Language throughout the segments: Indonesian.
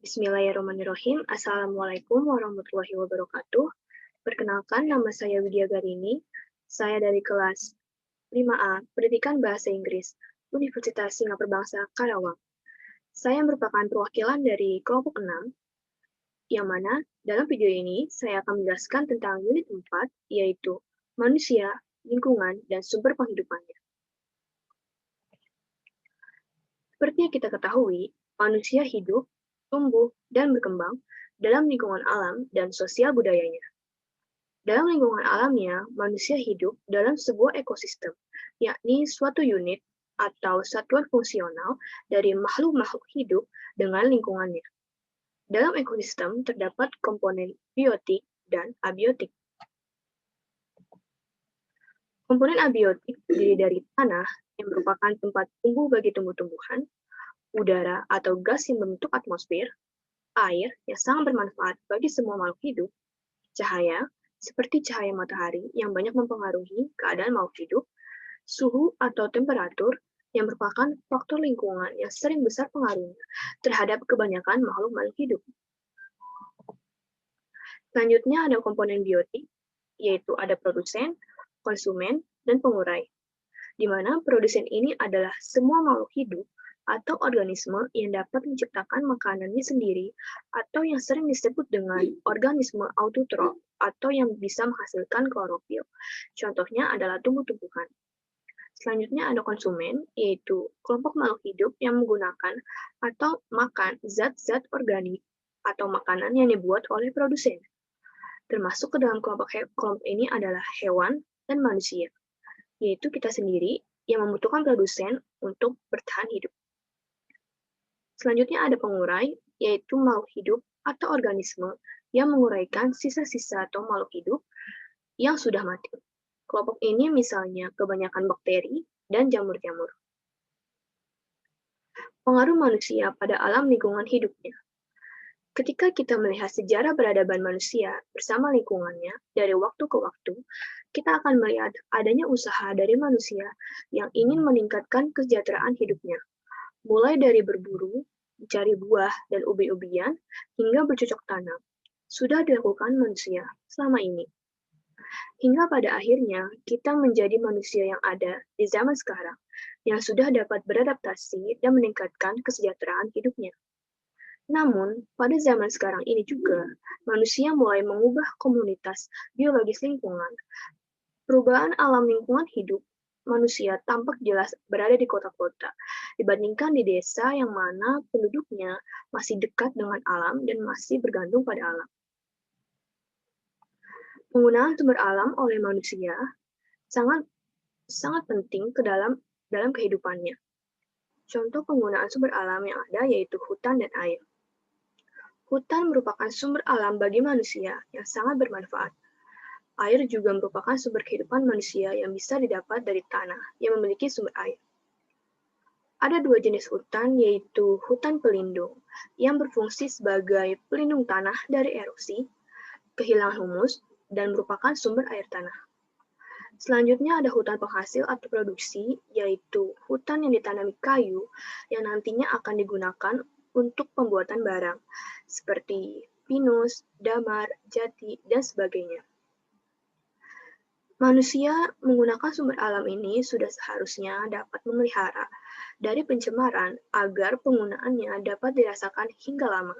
Bismillahirrahmanirrahim. Assalamualaikum warahmatullahi wabarakatuh. Perkenalkan, nama saya Widya Garini. Saya dari kelas 5A, Pendidikan Bahasa Inggris, Universitas Singapura Bangsa, Karawang. Saya merupakan perwakilan dari kelompok 6, yang mana dalam video ini saya akan menjelaskan tentang unit 4, yaitu manusia, lingkungan, dan sumber penghidupannya. Seperti yang kita ketahui, manusia hidup, tumbuh, dan berkembang dalam lingkungan alam dan sosial budayanya. Dalam lingkungan alamnya, manusia hidup dalam sebuah ekosistem, yakni suatu unit atau satuan fungsional dari makhluk-makhluk hidup dengan lingkungannya. Dalam ekosistem terdapat komponen biotik dan abiotik. Komponen abiotik terdiri dari tanah yang merupakan tempat tumbuh bagi tumbuh-tumbuhan, udara atau gas yang membentuk atmosfer, air yang sangat bermanfaat bagi semua makhluk hidup, cahaya seperti cahaya matahari yang banyak mempengaruhi keadaan makhluk hidup, suhu atau temperatur yang merupakan faktor lingkungan yang sering besar pengaruhnya terhadap kebanyakan makhluk-makhluk hidup. Selanjutnya ada komponen biotik, yaitu ada produsen, konsumen, dan pengurai, di mana produsen ini adalah semua makhluk hidup atau organisme yang dapat menciptakan makanannya sendiri atau yang sering disebut dengan organisme autotrof atau yang bisa menghasilkan klorofil. Contohnya adalah tumbuh-tumbuhan. Selanjutnya ada konsumen, yaitu kelompok makhluk hidup yang menggunakan atau makan zat-zat organik atau makanan yang dibuat oleh produsen. Termasuk ke dalam kelompok ini adalah hewan dan manusia, yaitu kita sendiri yang membutuhkan produsen untuk bertahan hidup. Selanjutnya ada pengurai, yaitu makhluk hidup atau organisme yang menguraikan sisa-sisa atau makhluk hidup yang sudah mati. Kelompok ini misalnya kebanyakan bakteri dan jamur-jamur. Pengaruh manusia pada alam lingkungan hidupnya. Ketika kita melihat sejarah peradaban manusia bersama lingkungannya dari waktu ke waktu, kita akan melihat adanya usaha dari manusia yang ingin meningkatkan kesejahteraan hidupnya, mulai dari berburu, mencari buah dan ubi-ubian, hingga bercocok tanam. Sudah dilakukan manusia selama ini. Hingga pada akhirnya, kita menjadi manusia yang ada di zaman sekarang, yang sudah dapat beradaptasi dan meningkatkan kesejahteraan hidupnya. Namun, pada zaman sekarang ini juga, manusia mulai mengubah komunitas biologis lingkungan. Perubahan alam lingkungan hidup manusia tampak jelas berada di kota-kota, dibandingkan di desa yang mana penduduknya masih dekat dengan alam dan masih bergantung pada alam. Penggunaan sumber alam oleh manusia sangat penting ke dalam kehidupannya. Contoh penggunaan sumber alam yang ada yaitu hutan dan air. Hutan merupakan sumber alam bagi manusia yang sangat bermanfaat. Air juga merupakan sumber kehidupan manusia yang bisa didapat dari tanah yang memiliki sumber air. Ada dua jenis hutan, yaitu hutan pelindung, yang berfungsi sebagai pelindung tanah dari erosi, kehilangan humus, dan merupakan sumber air tanah. Selanjutnya ada hutan penghasil atau produksi, yaitu hutan yang ditanami kayu yang nantinya akan digunakan untuk pembuatan barang, seperti pinus, damar, jati, dan sebagainya. Manusia menggunakan sumber alam ini sudah seharusnya dapat memelihara dari pencemaran agar penggunaannya dapat dirasakan hingga lama.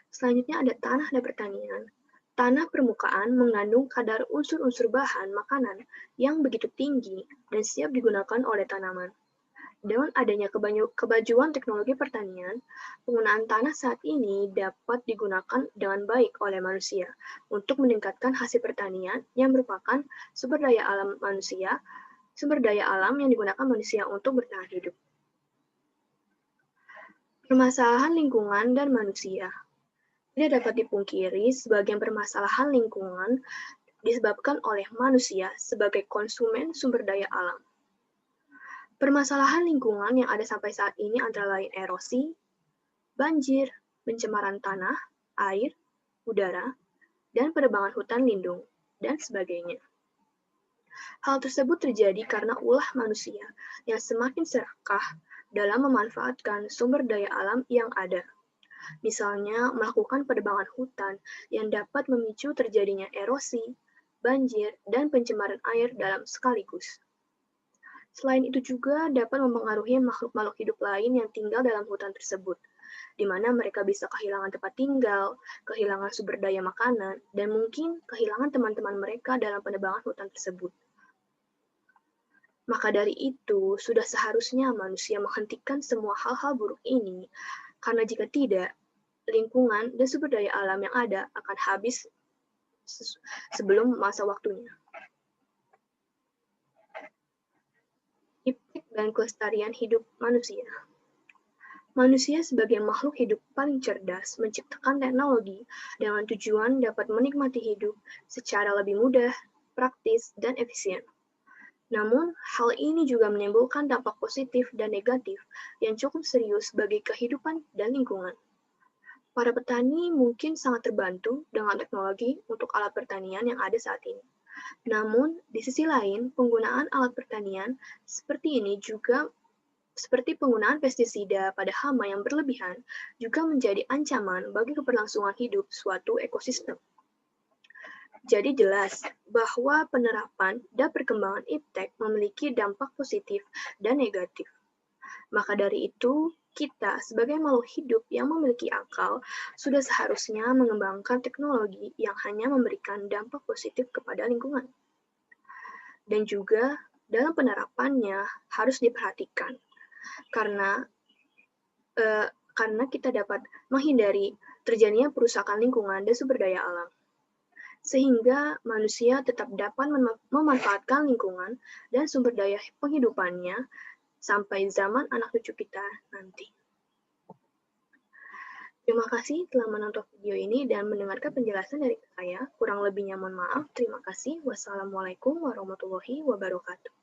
Selanjutnya ada tanah dan pertanian. Tanah permukaan mengandung kadar unsur-unsur bahan makanan yang begitu tinggi dan siap digunakan oleh tanaman. Dengan adanya kemajuan teknologi pertanian, penggunaan tanah saat ini dapat digunakan dengan baik oleh manusia untuk meningkatkan hasil pertanian yang merupakan sumber daya alam yang digunakan manusia untuk bertahan hidup. Permasalahan lingkungan dan manusia. Tidak dapat dipungkiri sebagian permasalahan lingkungan disebabkan oleh manusia sebagai konsumen sumber daya alam. Permasalahan lingkungan yang ada sampai saat ini antara lain erosi, banjir, pencemaran tanah, air, udara, dan penebangan hutan lindung, dan sebagainya. Hal tersebut terjadi karena ulah manusia yang semakin serakah dalam memanfaatkan sumber daya alam yang ada. Misalnya, melakukan penebangan hutan yang dapat memicu terjadinya erosi, banjir, dan pencemaran air dalam sekaligus. Selain itu juga dapat mempengaruhi makhluk-makhluk hidup lain yang tinggal dalam hutan tersebut, di mana mereka bisa kehilangan tempat tinggal, kehilangan sumber daya makanan, dan mungkin kehilangan teman-teman mereka dalam penebangan hutan tersebut. Maka dari itu, sudah seharusnya manusia menghentikan semua hal-hal buruk ini, karena jika tidak, lingkungan dan sumber daya alam yang ada akan habis sebelum masa waktunya. Impact dan kelestarian hidup manusia. Manusia sebagai makhluk hidup paling cerdas menciptakan teknologi dengan tujuan dapat menikmati hidup secara lebih mudah, praktis, dan efisien. Namun, hal ini juga menimbulkan dampak positif dan negatif yang cukup serius bagi kehidupan dan lingkungan. Para petani mungkin sangat terbantu dengan teknologi untuk alat pertanian yang ada saat ini. Namun, di sisi lain, penggunaan alat pertanian seperti ini juga seperti penggunaan pestisida pada hama yang berlebihan juga menjadi ancaman bagi keberlangsungan hidup suatu ekosistem. Jadi jelas bahwa penerapan dan perkembangan iptek memiliki dampak positif dan negatif. Maka dari itu, kita sebagai makhluk hidup yang memiliki akal sudah seharusnya mengembangkan teknologi yang hanya memberikan dampak positif kepada lingkungan. Dan juga dalam penerapannya harus diperhatikan karena kita dapat menghindari terjadinya perusakan lingkungan dan sumber daya alam. Sehingga manusia tetap dapat memanfaatkan lingkungan dan sumber daya penghidupannya sampai zaman anak cucu kita nanti. Terima kasih telah menonton video ini dan mendengarkan penjelasan dari saya. Kurang lebihnya mohon maaf. Terima kasih. Wassalamualaikum warahmatullahi wabarakatuh.